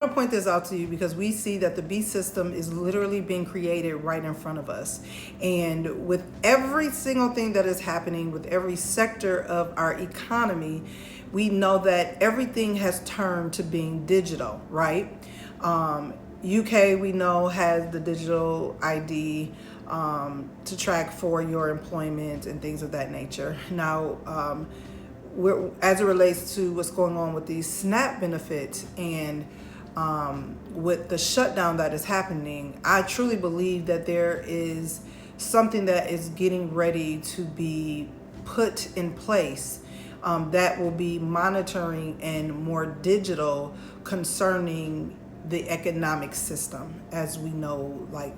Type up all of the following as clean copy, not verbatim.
I want to point this out to you because we see that the beast system is literally being created right in front of us. And with every single thing that is happening, with every sector of our economy, we know that everything has turned to being digital, right? UK, we know, has the digital ID to track for your employment and things of that nature. Now, as it relates to what's going on with these SNAP benefits and with the shutdown that is happening, I truly believe that there is something that is getting ready to be put in place that will be monitoring and more digital concerning the economic system, as we know, like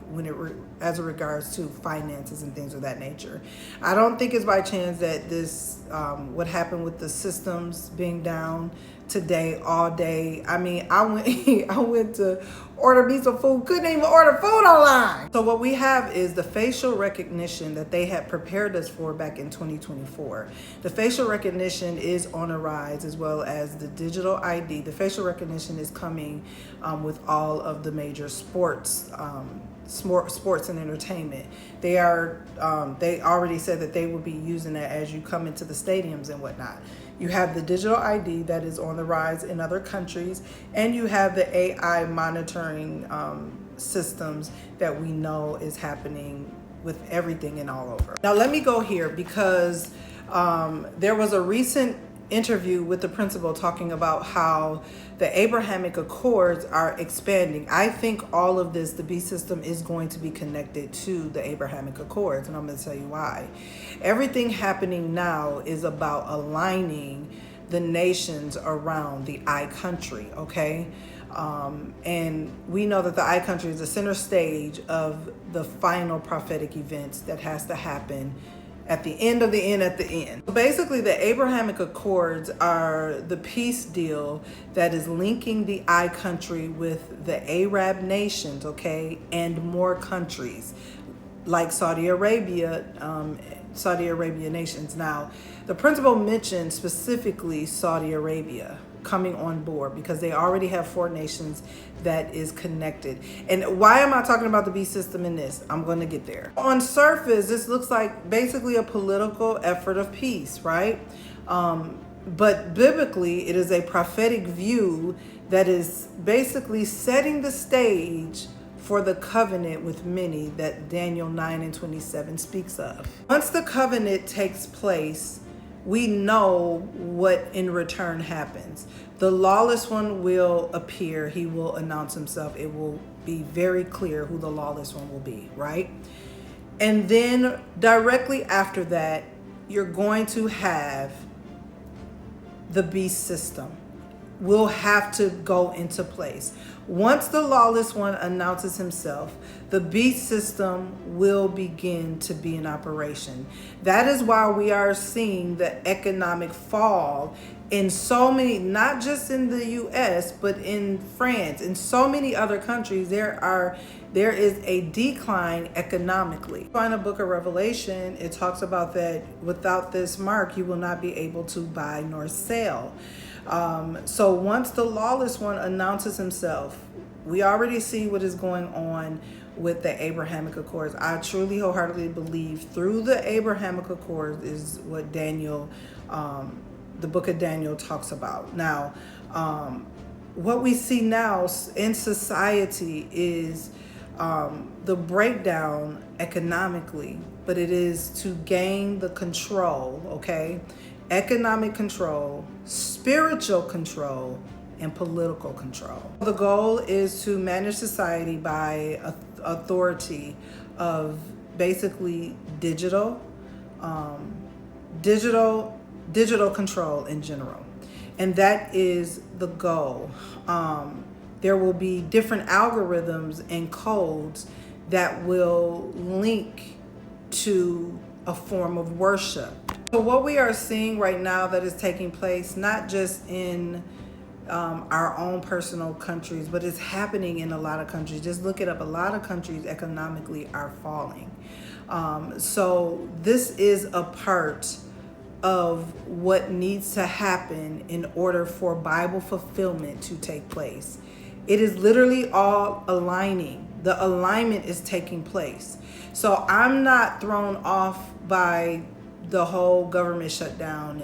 as it regards to finances and things of that nature. I don't think it's by chance that this what happened with the systems being down today all day. I mean, I went to order me some food, couldn't even order food online. So what we have is the facial recognition that they had prepared us for back in 2024. The facial recognition is on a rise, as well as the digital ID. The facial recognition is coming with all of the major sports and entertainment. They already said that they will be using that as you come into the stadiums and whatnot. You have the digital ID that is on the rise in other countries, and you have the AI monitoring systems that we know is happening with everything and all over. Now let me go here because there was a recent interview with the principal talking about how the Abrahamic Accords are expanding. I think all of this, the B system, is going to be connected to the Abrahamic Accords, and I'm going to tell you why. Everything happening now is about aligning the nations around the I country, okay? And we know that the I country is the center stage of the final prophetic events that has to happen at the end of the end at the end. So basically, the Abrahamic Accords are the peace deal that is linking the I country with the Arab nations, okay, and more countries like Saudi Arabia nations. Now, the principal mentioned specifically Saudi Arabia coming on board because they already have 4 nations that is connected. And why am I talking about the beast system in this? I'm going to get there. On surface, this looks like basically a political effort of peace, right? But biblically, it is a prophetic view that is basically setting the stage for the covenant with many that Daniel 9:27 speaks of. Once the covenant takes place, we know what in return happens. The lawless one will appear. He will announce himself. It will be very clear who the lawless one will be, right? And then directly after that, you're going to have the beast system. Will have to go into place. Once the lawless one announces himself, the beast system will begin to be in operation. That is why we are seeing the economic fall in so many, not just in the US, but in France, in so many other countries. There is a decline economically. In the book of Revelation, it talks about that without this mark, you will not be able to buy nor sell. So once the lawless one announces himself, we already see what is going on with the Abrahamic Accords. I truly wholeheartedly believe through the Abrahamic Accords is what Daniel, the book of Daniel talks about. Now, what we see now in society is the breakdown economically, but it is to gain the control, okay? Economic control, spiritual control, and political control. The goal is to manage society by authority of basically digital control in general. And that is the goal. There will be different algorithms and codes that will link to a form of worship. So what we are seeing right now that is taking place, not just in our own personal countries, but it's happening in a lot of countries. Just look it up. A lot of countries economically are falling. So this is a part of what needs to happen in order for Bible fulfillment to take place. It is literally all aligning. The alignment is taking place. So I'm not thrown off by the whole government shutdown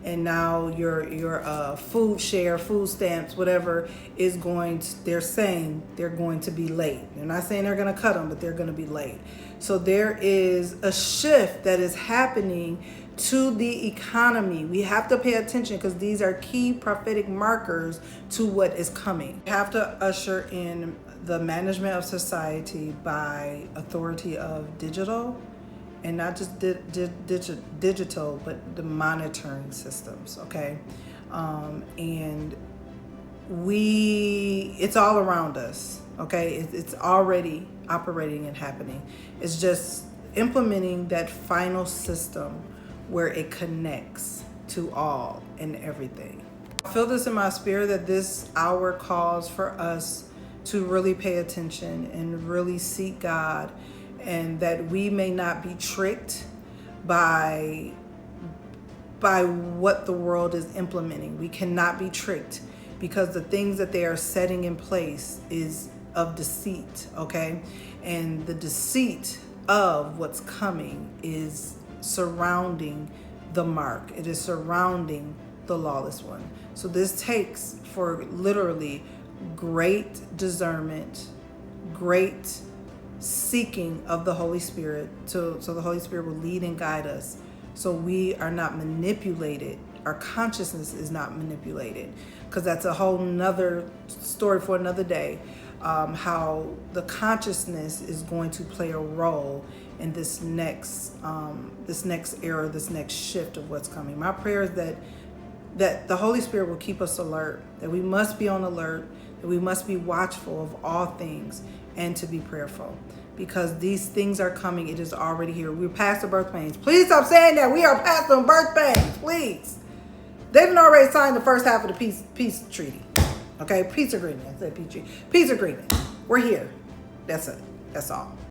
and now your food share, food stamps, whatever is going to, they're saying they're going to be late. They're not saying they're going to cut them, but they're going to be late. So there is a shift that is happening to the economy. We have to pay attention because these are key prophetic markers to what is coming. We have to usher in the management of society by authority of digital, and not just digital, but the monitoring systems, okay? And it's all around us, okay? It's already operating and happening. It's just implementing that final system where it connects to all and everything. I feel this in my spirit that this hour calls for us to really pay attention and really seek God, and that we may not be tricked by what the world is implementing. We cannot be tricked because the things that they are setting in place is of deceit, okay? And the deceit of what's coming is surrounding the mark. It is surrounding the lawless one. So this takes for literally great discernment, great seeking of the Holy Spirit, so the Holy Spirit will lead and guide us, so we are not manipulated. Our consciousness is not manipulated, because that's a whole nother story for another day. How the consciousness is going to play a role in this next era, this next shift of what's coming. My prayer is that the Holy Spirit will keep us alert, that we must be on alert, that we must be watchful of all things, and to be prayerful, because these things are coming. It is already here. We're past the birth pains. Please stop saying that. We are past the birth pains, please. They didn't already sign the first half of the peace treaty. Okay, peace agreement. I said peace treaty. Peace agreement. We're here. That's it. That's all.